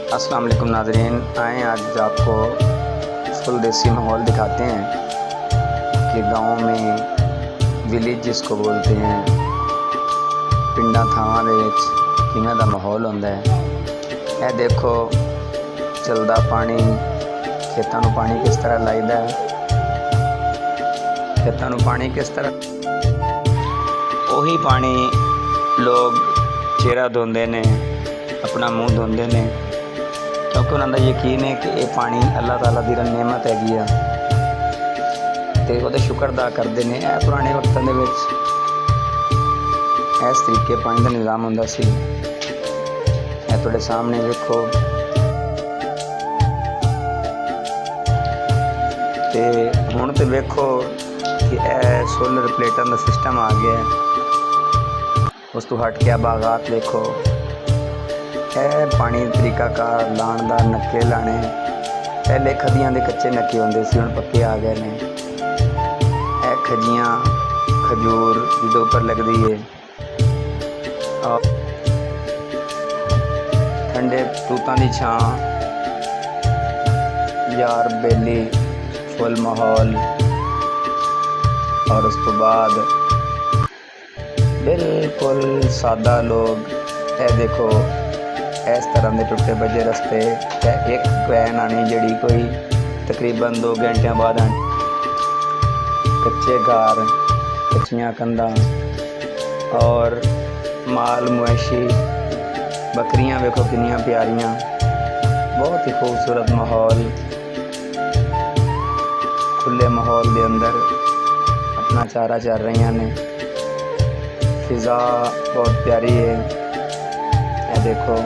अस्सलाम वालेकुम नाज़रीन, आएँ आज आपको फुल देसी माहौल दिखाते हैं कि गाँव में विलेज जिसको बोलते हैं पिंडा थावां दे विच किवें दा माहौल हुंदा है। यह देखो चलदा पानी, खेतां नूं पानी किस तरह लाइदा है, खेतां नूं पानी किस तरह, उही पानी लोग चेहरा धोंदे ने, अपना मूँह धोंदे ने, क्योंकि उन्होंने यकीन है कि यह पानी अल्लाह ताला की नेमत हैगी आ ते वो शुक्र अदा करते हैं। यह पुराने वक्तों के इस तरीके पानी का निज़ाम होंदा सी। यह तुहाडे सामने देखो ते हुण ते वेखो कि यह सोलर प्लेटां का सिस्टम आ गया है। उस तो हट के बागात देखो, पानी तरीका कार लाण दा, नक्के लाने पहले खदियां दे कच्चे नक्के होंदे सी, हुण पक्के आ गए ने। यह खजियां खजूर जिहदे उपर लगदी है और ठंडे तूतां दी छां, यार बेली फुल माहौल। और उस तो बाद बिल्कुल सादा लोग, यह देखो इस तरह के टुटे बजे रस्ते, एक वैन आनी जी कोई तकरीबन 2 घंटे बाद आनी, कच्चे घर, कच्चियां कंधां और माल मवेशी, बकरियां वेखो कितनियां प्यारियां, बहुत ही खूबसूरत माहौल। खुले माहौल के अंदर अपना चारा चर रही ने, फिज़ा बहुत प्यारी है। यह देखो